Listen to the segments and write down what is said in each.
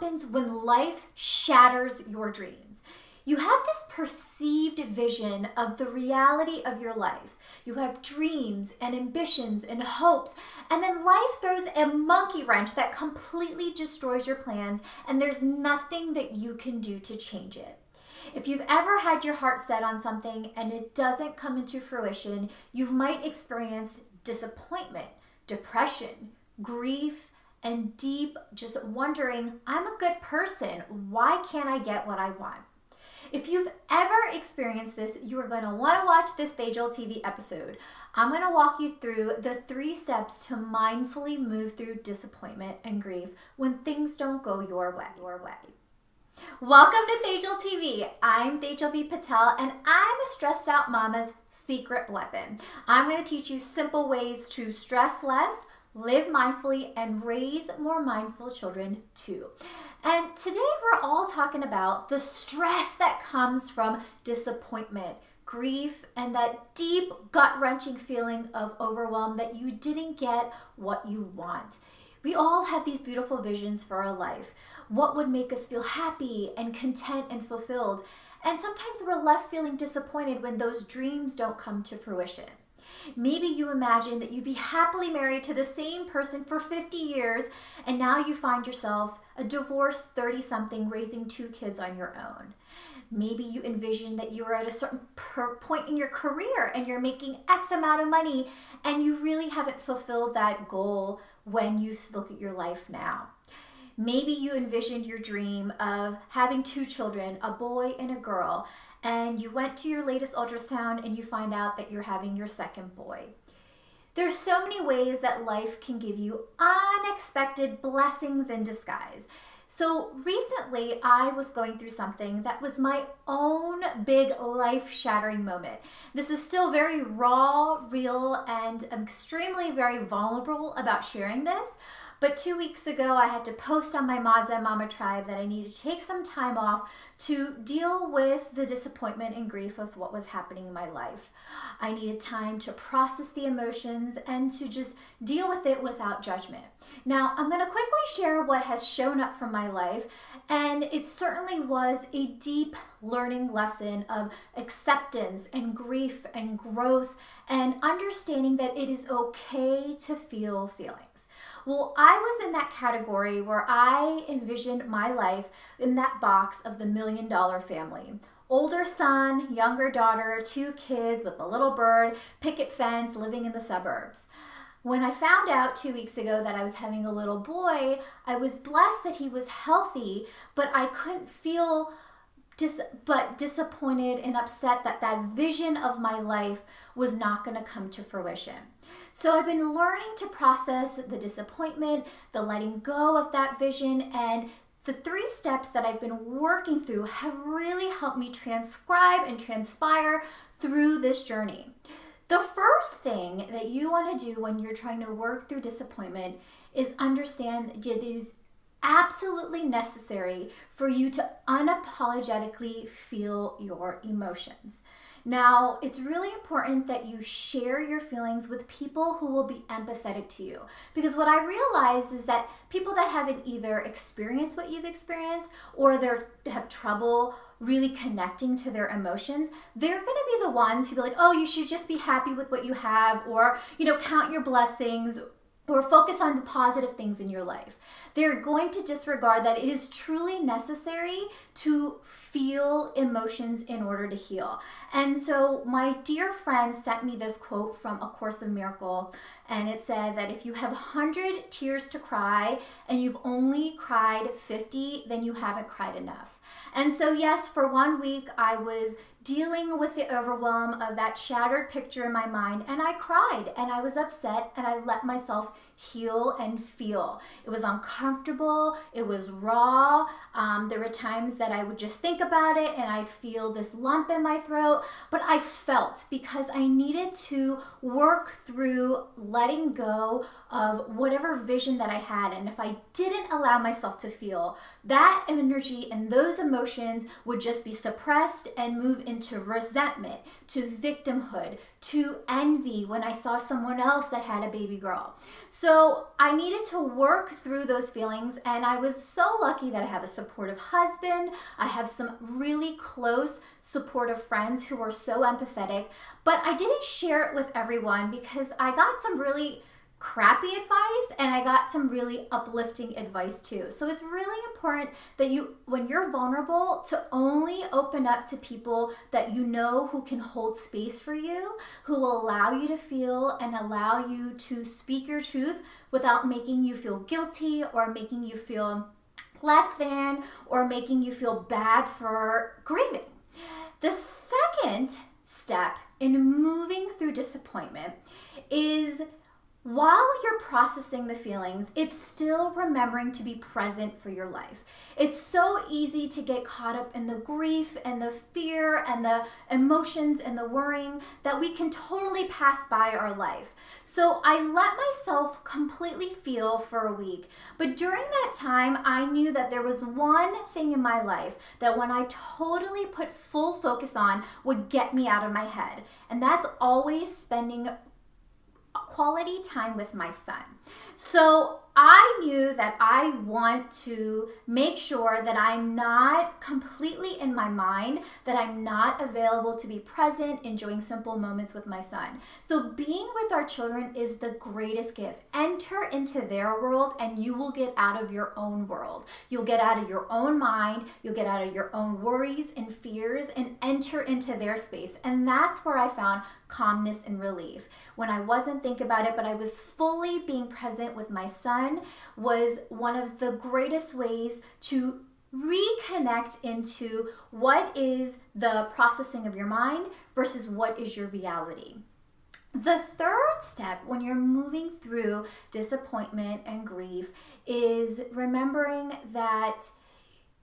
happens when life shatters your dreams. You have this perceived vision of the reality of your life. You have dreams and ambitions and hopes, and then life throws a monkey wrench that completely destroys your plans, and there's nothing that you can do to change it. If you've ever had your heart set on something and it doesn't come into fruition, you might experience disappointment, depression, grief, and deep just wondering, I'm a good person. Why can't I get what I want? If you've ever experienced this, you are going to want to watch this Thejal TV episode. I'm going to walk you through the 3 steps to mindfully move through disappointment and grief when things don't go your way. Welcome to Thejal TV. I'm Thejal V. Patel, and I'm a stressed out mama's secret weapon. I'm going to teach you simple ways to stress less, live mindfully, and raise more mindful children too. And today we're all talking about the stress that comes from disappointment, grief, and that deep gut-wrenching feeling of overwhelm that you didn't get what you want. We all have these beautiful visions for our life. What would make us feel happy and content and fulfilled? And sometimes we're left feeling disappointed when those dreams don't come to fruition. Maybe you imagine that you'd be happily married to the same person for 50 years, and now you find yourself a divorced 30-something raising 2 kids on your own. Maybe you envision that you're at a certain point in your career and you're making X amount of money, and you really haven't fulfilled that goal when you look at your life now. Maybe you envisioned your dream of having 2 children, a boy and a girl, and you went to your latest ultrasound and you find out that you're having your second boy. There's so many ways that life can give you unexpected blessings in disguise. So recently I was going through something that was my own big life-shattering moment. This is still very raw, real, and I'm extremely very vulnerable about sharing this. But 2 weeks ago, I had to post on my Mods and Mama Tribe that I needed to take some time off to deal with the disappointment and grief of what was happening in my life. I needed time to process the emotions and to just deal with it without judgment. Now, I'm going to quickly share what has shown up from my life, and it certainly was a deep learning lesson of acceptance and grief and growth and understanding that it is okay to feel feelings. Well, I was in that category where I envisioned my life in that box of the $1 million family. Older son, younger daughter, 2 kids with a little bird, picket fence, living in the suburbs. When I found out 2 weeks ago that I was having a little boy, I was blessed that he was healthy, but I couldn't feel disappointed and upset that that vision of my life was not going to come to fruition. So I've been learning to process the disappointment, the letting go of that vision, and the 3 steps that I've been working through have really helped me transcribe and transpire through this journey. The first thing that you want to do when you're trying to work through disappointment is understand that it is absolutely necessary for you to unapologetically feel your emotions. Now, it's really important that you share your feelings with people who will be empathetic to you. Because what I realized is that people that haven't either experienced what you've experienced or they have trouble really connecting to their emotions, they're going to be the ones who be like, oh, you should just be happy with what you have, or, count your blessings, or focus on the positive things in your life. They're going to disregard that it is truly necessary to feel emotions in order to heal. And so my dear friend sent me this quote from A Course in Miracles, and it said that if you have 100 tears to cry and you've only cried 50, then you haven't cried enough. And so yes, for 1 week I was dealing with the overwhelm of that shattered picture in my mind, and I cried and I was upset and I let myself heal and feel. It was uncomfortable, it was raw. There were times that I would just think about it and I'd feel this lump in my throat, but I felt because I needed to work through letting go of whatever vision that I had. And if I didn't allow myself to feel that energy and those those emotions would just be suppressed and move into resentment, to victimhood, to envy when I saw someone else that had a baby girl. So I needed to work through those feelings, and I was so lucky that I have a supportive husband. I have some really close, supportive friends who are so empathetic, but I didn't share it with everyone because I got some really crappy advice and I got some really uplifting advice too. So it's really important that you, when you're vulnerable, to only open up to people that you know who can hold space for you, who will allow you to feel and allow you to speak your truth without making you feel guilty or making you feel less than or making you feel bad for grieving. The second step in moving through disappointment is, while you're processing the feelings, it's still remembering to be present for your life. It's so easy to get caught up in the grief and the fear and the emotions and the worrying that we can totally pass by our life. So I let myself completely feel for a week. But during that time, I knew that there was one thing in my life that when I totally put full focus on would get me out of my head. And that's always spending quality time with my son. So I knew that I want to make sure that I'm not completely in my mind, that I'm not available to be present, enjoying simple moments with my son. So being with our children is the greatest gift. Enter into their world and you will get out of your own world. You'll get out of your own mind, you'll get out of your own worries and fears and enter into their space. And that's where I found calmness and relief. When I wasn't thinking about it, but I was fully being present with my son, was one of the greatest ways to reconnect into what is the processing of your mind versus what is your reality. The third step when you're moving through disappointment and grief is remembering that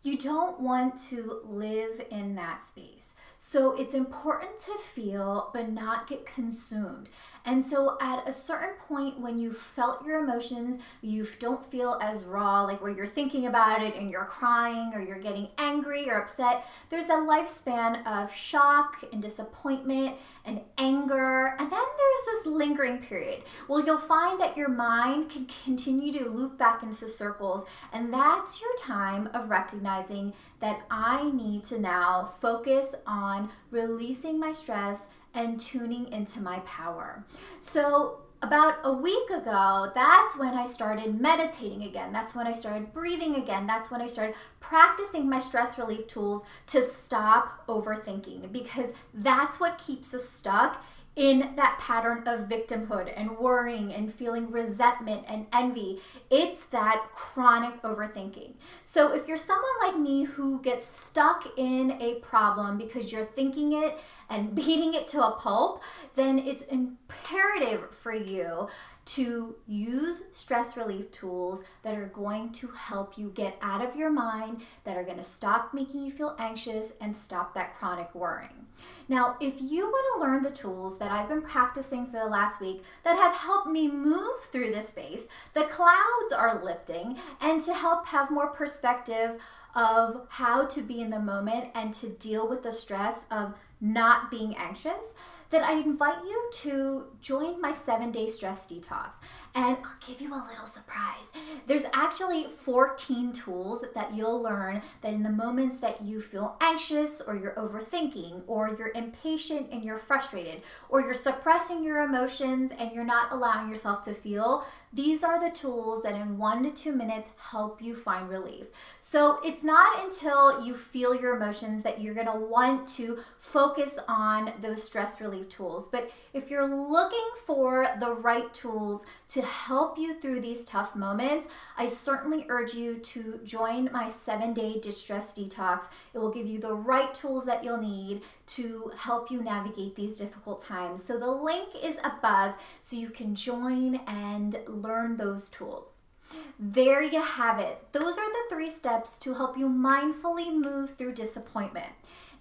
you don't want to live in that space. So it's important to feel, but not get consumed. And so at a certain point when you felt your emotions, you don't feel as raw, like where you're thinking about it and you're crying or you're getting angry or upset, there's a lifespan of shock and disappointment and anger. And then there's this lingering period. Well, you'll find that your mind can continue to loop back into circles. And that's your time of recognizing that I need to now focus on releasing my stress and tuning into my power. So about a week ago, that's when I started meditating again. That's when I started breathing again. That's when I started practicing my stress relief tools to stop overthinking, because that's what keeps us stuck in that pattern of victimhood and worrying and feeling resentment and envy. It's that chronic overthinking. So if you're someone like me who gets stuck in a problem because you're thinking it and beating it to a pulp, then it's imperative for you to use stress relief tools that are going to help you get out of your mind, that are going to stop making you feel anxious and stop that chronic worrying. Now, if you want to learn the tools that I've been practicing for the last week that have helped me move through this space, the clouds are lifting, and to help have more perspective of how to be in the moment and to deal with the stress of not being anxious, then I invite you to join my 7-day stress detox. And I'll give you a little surprise. There's actually 14 tools that you'll learn that in the moments that you feel anxious or you're overthinking or you're impatient and you're frustrated or you're suppressing your emotions and you're not allowing yourself to feel, these are the tools that in 1 to 2 minutes help you find relief. So it's not until you feel your emotions that you're gonna want to focus on those stress relief tools. But if you're looking for the right tools to help you through these tough moments, I certainly urge you to join my 7-day DeStress Detox. It will give you the right tools that you'll need to help you navigate these difficult times. So the link is above so you can join and learn those tools. There you have it. Those are the 3 steps to help you mindfully move through disappointment.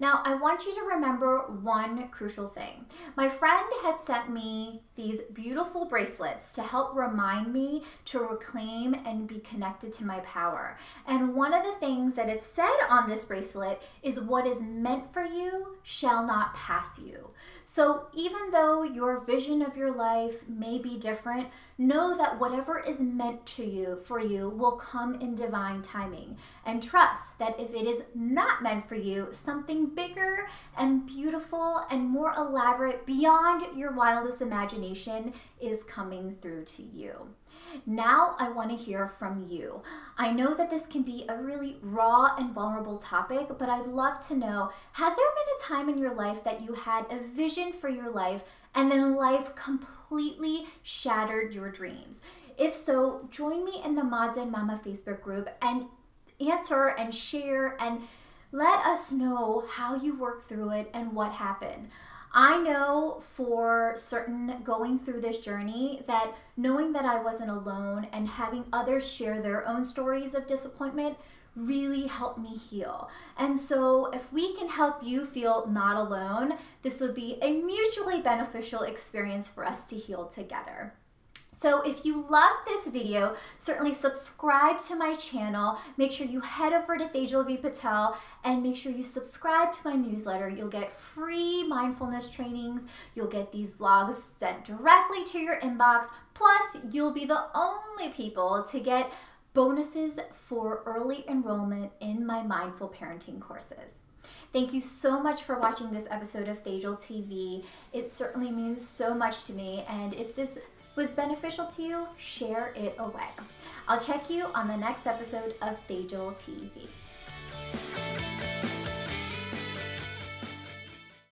Now, I want you to remember one crucial thing. My friend had sent me these beautiful bracelets to help remind me to reclaim and be connected to my power. And one of the things that it said on this bracelet is, what is meant for you shall not pass you. So even though your vision of your life may be different, know that whatever is meant to you for you will come in divine timing. And trust that if it is not meant for you, something bigger and beautiful and more elaborate beyond your wildest imagination is coming through to you. Now I want to hear from you. I know that this can be a really raw and vulnerable topic, but I'd love to know, has there been a time in your life that you had a vision for your life and then life completely shattered your dreams? If so, join me in the Mods and Mama Facebook group and answer and share and let us know how you worked through it and what happened. I know for certain, going through this journey, that knowing that I wasn't alone and having others share their own stories of disappointment really helped me heal. And so if we can help you feel not alone, this would be a mutually beneficial experience for us to heal together. So if you love this video, certainly subscribe to my channel. Make sure you head over to Tejal V. Patel and make sure you subscribe to my newsletter. You'll get free mindfulness trainings. You'll get these vlogs sent directly to your inbox. Plus, you'll be the only people to get bonuses for early enrollment in my mindful parenting courses. Thank you so much for watching this episode of Tejal TV. It certainly means so much to me, and if this was beneficial to you, share it away. I'll check you on the next episode of Tejal TV.